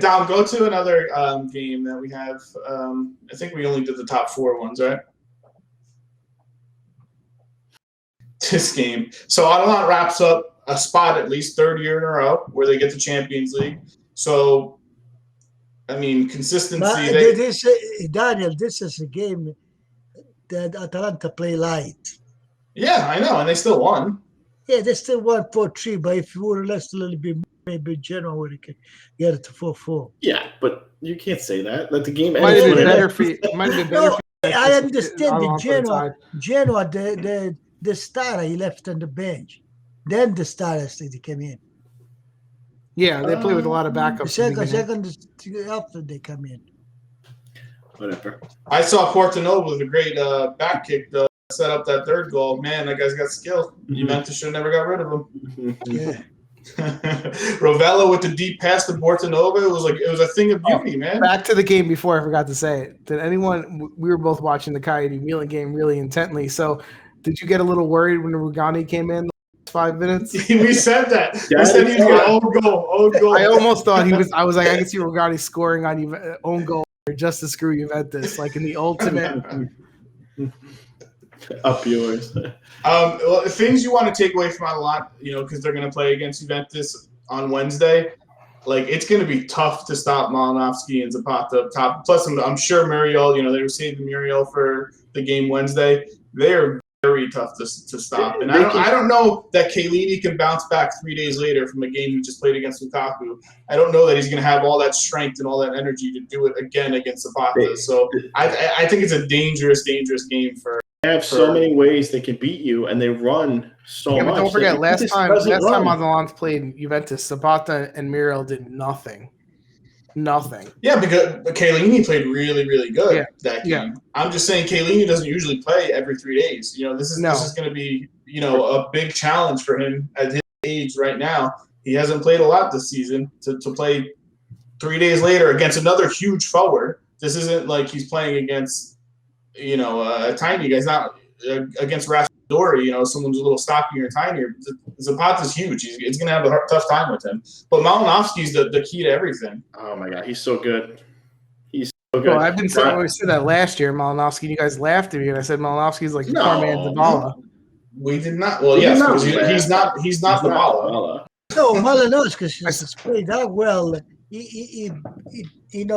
Dom, go to another game that we have. I think we only did the top 4 ones, right? This game. So Atalanta wraps up a spot at least 3rd year in a row where they get the Champions League. So, I mean, consistency. Daniel, this is a game that Atalanta play light. Yeah, I know, and they still won. Yeah, they still won 4-3, but if you would have left a little bit, maybe Genoa would have get it to 4-4. Yeah, but you can't say that. Let the game end. Might have been better for you. Might have been better. I understand the Genoa, the starter he left on the bench. Then the starters they came in. Yeah, they play with a lot of backups. Second after they come in. Whatever. I saw Portanova with a great back kick though. Set up that 3rd goal. Man, that guy's got skill. Juventus should have never got rid of him. Yeah. Rovella with the deep pass to Portanova. It was a thing of beauty, man. Back to the game before I forgot to say it. Did anyone? We were both watching the Coyote Milan game really intently. So, did you get a little worried when Rugani came in? 5 minutes. We said that. We said he was going to own goal. I almost thought he was. I was like, I can see Rugani scoring on own goal just to screw Juventus, like in the ultimate. Up yours. Well, things you want to take away from Atalanta, because they're going to play against Juventus on Wednesday. Like, it's going to be tough to stop Malinowski and Zapata up top. Plus, I'm sure Muriel, they were saving Muriel for the game Wednesday. They're very tough to stop. And I don't know that Chiellini can bounce back 3 days later from a game he just played against Lukaku. I don't know that he's going to have all that strength and all that energy to do it again against Zapata. So I think it's a dangerous, dangerous game for. They have so many ways they can beat you, and they run so much. But don't forget, last time Atalanta played Juventus, Zapata and Muriel did nothing. Nothing. Yeah, because Chiellini played really, really good that game. Yeah. I'm just saying Chiellini doesn't usually play every 3 days. This is going to be, a big challenge for him at his age right now. He hasn't played a lot this season to play 3 days later against another huge forward. This isn't like he's playing against, a tiny guy. He's not against Raspadori, someone's a little stockier and tinier. Zapata's huge. It's going to have a tough time with him. But Malinowski's the key to everything. Oh, my God. He's so good. He's so good. Well, I always said that last year, Malinowski. You guys laughed at me, and I said Malinowski's like Carman Dybala. We did not. Well, yes, because he's not Dybala. No, Malinowski has played that well. He leave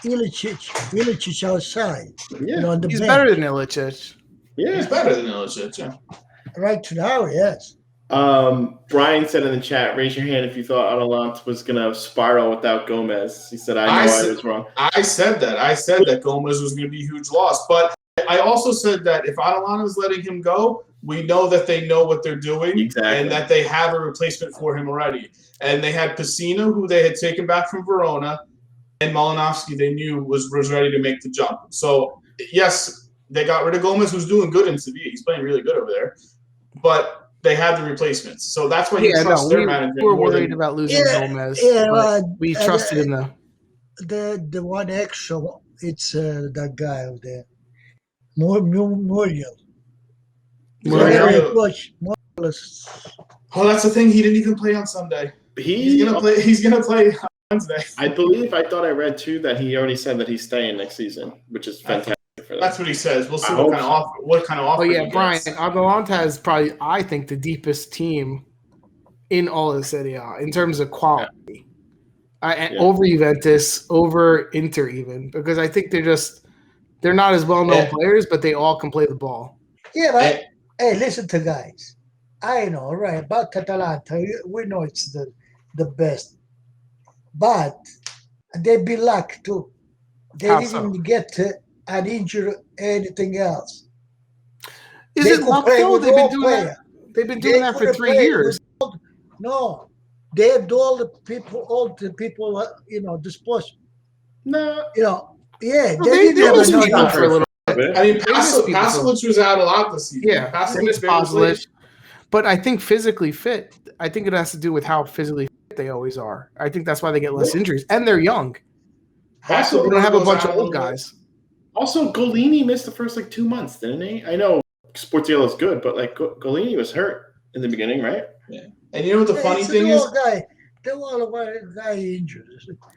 Ilicic outside. Yeah, on the he's bench. better than Ilicic. Yeah, he's better than Ilicic. Yeah. Right now, yes. Brian said in the chat, raise your hand if you thought Atalanta was going to spiral without Gomez. He said, I was wrong. I said that. I said that Gomez was going to be a huge loss. But I also said that if Atalanta is letting him go, we know that they know what they're doing and that they have a replacement for him already. And they had Pacino, who they had taken back from Verona, and Malinowski they knew was ready to make the jump. So, yes, they got rid of Gomez, who's doing good in Sevilla. He's playing really good over there. But they had the replacements. So that's why you trust their management. We were worried about losing Gomez. Yeah, we trusted him, though. The one extra, it's that guy over there. Muriel. Oh, that's the thing. He didn't even play on Sunday. He's gonna play on Wednesday. I thought I read too that he already said that he's staying next season, which is fantastic for them. That's what he says. We'll see what kind of offer. Oh yeah, Brian. Atalanta has probably, I think, the deepest team in all of Serie A in terms of quality. Over Juventus, over Inter, even because I think they're not as well known players, but they all can play the ball. Yeah, but hey, listen to guys. I know, right? About Atalanta, we know it's the best, but they be lucky too. They didn't get an injury or anything else. Is it luck though? They've been doing that. They've been doing that for 3 years. No, they had all the people, disposed. No, yeah, they did for a little. I mean, Pasalic was out a lot this season. Yeah, Pasalic. But I think physically fit. I think it has to do with how physically fit they always are. I think that's why they get less injuries, and they're young. Also, they don't have a bunch of old guys. Also, Golini missed the first 2 months, didn't he? I know Sportiello is good, but Golini was hurt in the beginning, right? Yeah. And you know what the funny thing is? Guy. They all guy injured.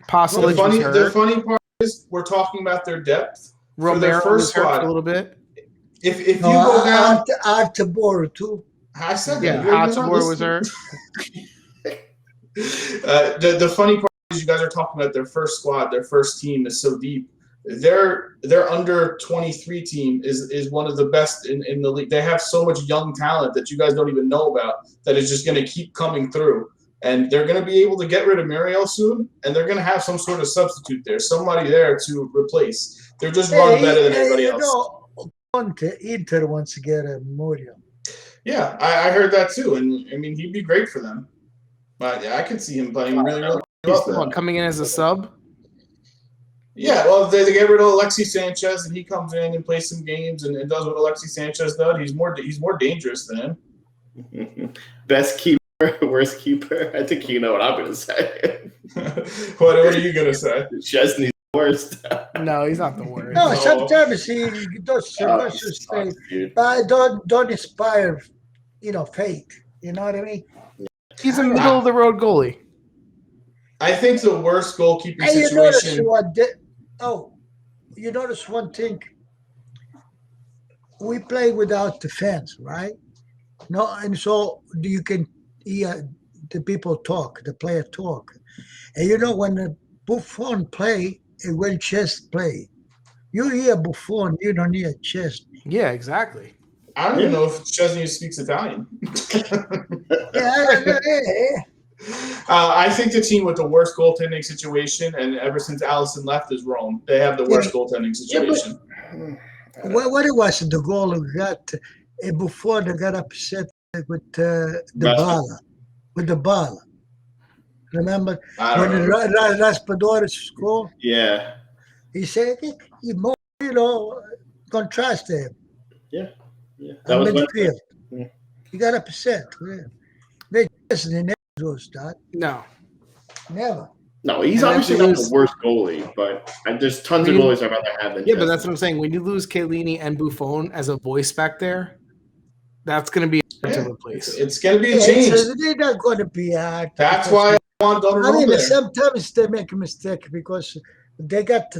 Possibly the funny part is we're talking about their depth. Romero for their first was hurt squad a little bit. If you go down, Artebor too. I said yeah, Artebor was hurt. The funny part is you guys are talking about their first squad, their first team is so deep. Their under 23 team is one of the best in the league. They have so much young talent that you guys don't even know about that is just going to keep coming through. And they're going to be able to get rid of Muriel soon, and they're going to have some sort of substitute there, somebody there to replace. They're just run better than everybody else. Inter wants to get a Muriel. Yeah, I heard that too, and I mean he'd be great for them. But yeah, I could see him playing really, really well. Coming in as a sub. Yeah, well, they get rid of Alexis Sanchez, and he comes in and plays some games and does what Alexis Sanchez does. He's more dangerous than him. Best keeper, worst keeper. I think you know what I'm going to say. What are you going to say? Chesney's the worst. No, he's not the worst. No, sometimes he does say, but don't inspire, faith. You know what I mean? He's a middle of the road goalie. I think the worst goalkeeping situation. You notice one thing. We play without the fans, right? No, and so you can hear the people talk, the player talk, and when the Buffon play and when Chess play, you hear Buffon, you don't hear Chess. Yeah, exactly. I don't even know if Chesney speaks Italian. I think the team with the worst goaltending situation, and ever since Allison left, is Rome. They have the worst goaltending situation. What it was the goal who got before they got upset with the ball, with the ball. Remember when Raspadori scored? Yeah. He said he more contrast him. Yeah. That was midfield. He got upset. They just never do that. No. Never. No, he's obviously not the worst goalie, but there's tons of goalies I'd rather have than but that's what I'm saying. When you lose Chiellini and Buffon as a voice back there, that's going to be hard to replace. It's going to be a change. They're not going to be hard. That's why I want Donnarumma there. Sometimes they make a mistake because they got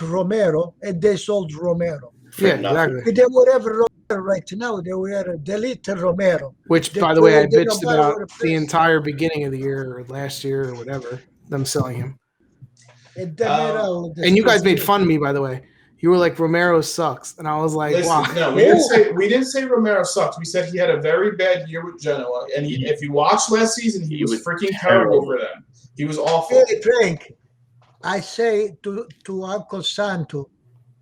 Romero and they sold Romero. Yeah, exactly. They whatever Romero right now, they were delete Romero. Which, by the way, I bitched about the entire beginning of the year or last year or whatever, them selling him. And you guys made fun of me, by the way. You were like, Romero sucks. And I was like, wow. No, we didn't say Romero sucks. We said he had a very bad year with Genoa. And if you watched last season, he was freaking terrible for them. He was awful. Hey, Frank, I say to Uncle Santo,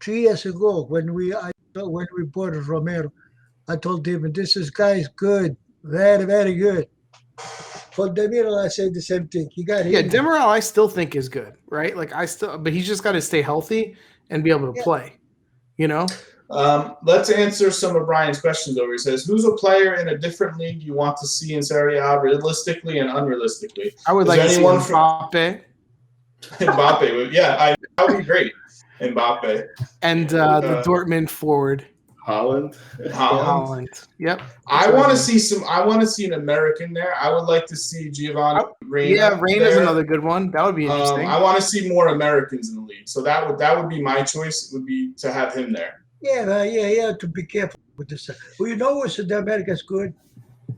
3 years ago when we bought Romero, I told him this guy is good, very, very good. For Demiral, I say the same thing. He got Demiral I still think is good, right? Like but he's just got to stay healthy and be able to play. Let's answer some of Brian's questions over. He says, who's a player in a different league you want to see in Serie A realistically and unrealistically? I would like to see Mbappe. Mbappe, that would be great. Mbappe. And the Dortmund forward. Holland. Yep. I want to see an American there. I would like to see Giovanni Reyna. Yeah, Reyna's another good one. That would be interesting. I want to see more Americans in the league. So that would be my choice, would be to have him there. Yeah, to be careful with this. Well, what's the Americans good?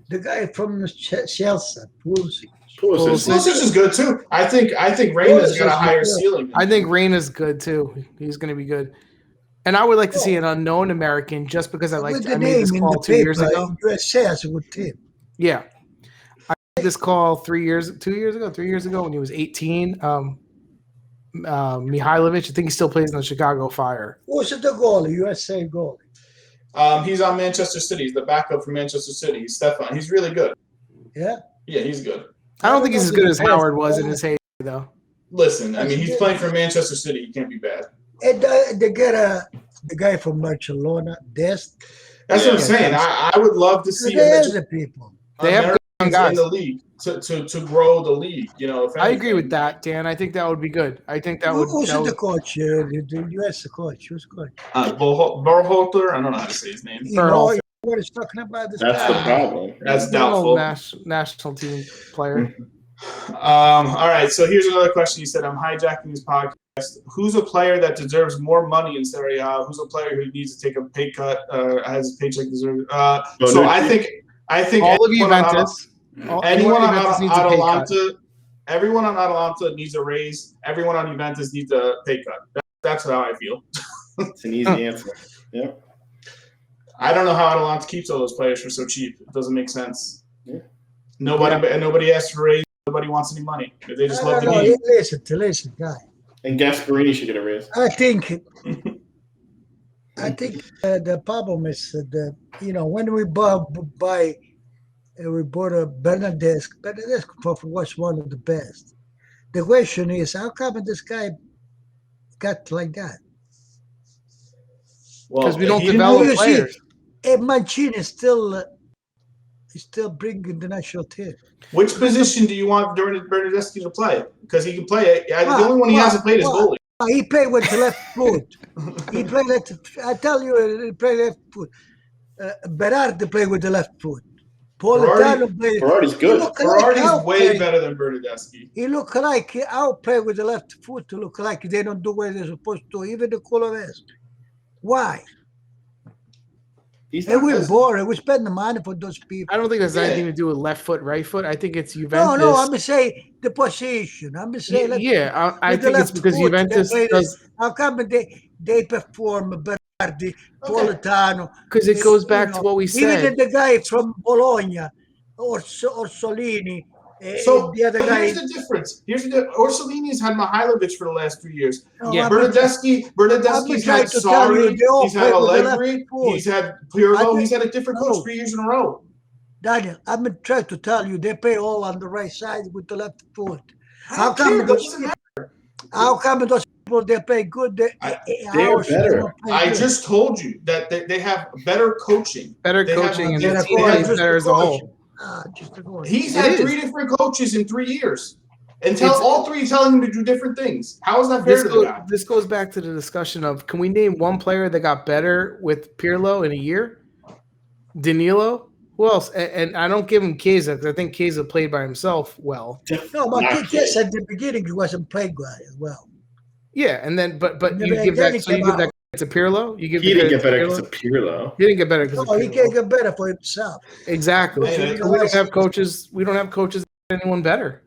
The guy from Chelsea, Pulisic is good too. I think Reyna's got a higher ceiling. I think Reyna's good too. He's going to be good. And I would like to see an unknown American just because I made this call 2 years ago. USA has a good team. Yeah. I made this call 3 years ago when he was 18. Mihailovic, I think he still plays in the Chicago Fire. Who's the goalie? USA goalie. He's on Manchester City. He's the backup for Manchester City. He's Stefan. He's really good. Yeah? Yeah, he's good. I don't think he's as good as Howard was in his heyday, though. Listen, I mean, he's playing for Manchester City. He can't be bad. And they get the guy from Barcelona, Dest. That's what I'm saying. I would love to see the people. They have good guys in the league to grow the league. I agree with that, Dan. I think that would be good. I think that would. Who's the coach? The U.S. coach. Who's the coach? Berhalter. I don't know how to say his name. what he's talking about. This That's guy. the problem. That's doubtful. National team player. All right, so here's another question. You said, I'm hijacking this podcast. Who's a player that deserves more money in Serie A? Who's a player who needs to take a pay cut, has his paycheck deserved? So I think all of Juventus. Anyone on Atalanta, everyone on Atalanta needs a raise. Everyone on Juventus needs a pay cut. That's how I feel. It's an easy answer. Yeah. I don't know how Atalanta keeps all those players for so cheap. It doesn't make sense. Yeah. Nobody asks for a raise. Nobody wants any money. They just love the game. Listen, guy. And Gasparini should get a raise. I think the problem is that when we bought a Bernardeschi was one of the best. The question is, how come this guy got like that? Because we don't develop players. Mancini is still bringing the national team. Which position do you want Bernardeschi to play? Because he can play. The only one he hasn't played is goalie. He played with the left foot. He played left. I tell you, he played left foot. Berardi played with the left foot. Berardi's good. Berardi's way better than Bernardeschi. He look like I'll play with the left foot to look like they don't do what they're supposed to. Even the Colones. Why? We're boring. We spend the money for those people. I don't think there's anything to do with left foot, right foot. I think it's Juventus. No, I'm saying the position. I'm saying I think it's because Juventus does. How come they perform Berardi, Politano? Because it goes back to what we said. Even the guy from Bologna, Orsolini. So the other guy. Here's the difference. Orsolini's had Mihailovic for the last 3 years. Bernardeschi's had Sarri. He's had Allegri. He's had Pirlo. He's had a different coach 3 years in a row. Daniel, I'm trying to tell you, they play all on the right side with the left foot. How come those people they play good? They're better. I just told you that they have better coaching. Better coaching and the team is better as a whole. He's had 3 different coaches in 3 years. And all three telling him to do different things. How is that fair to the guy? This goes back to the discussion of, can we name one player that got better with Pirlo in a year? Danilo? Who else? And I don't give him Chiesa because I think Chiesa played by himself well. No, but Chiesa at the beginning he wasn't playing well as well. Yeah, and then but you give that to Pirlo? He didn't get better because of Pirlo. He didn't get better because of Pirlo. He can't get better for himself. Exactly. We don't have coaches. We don't have coaches that anyone better.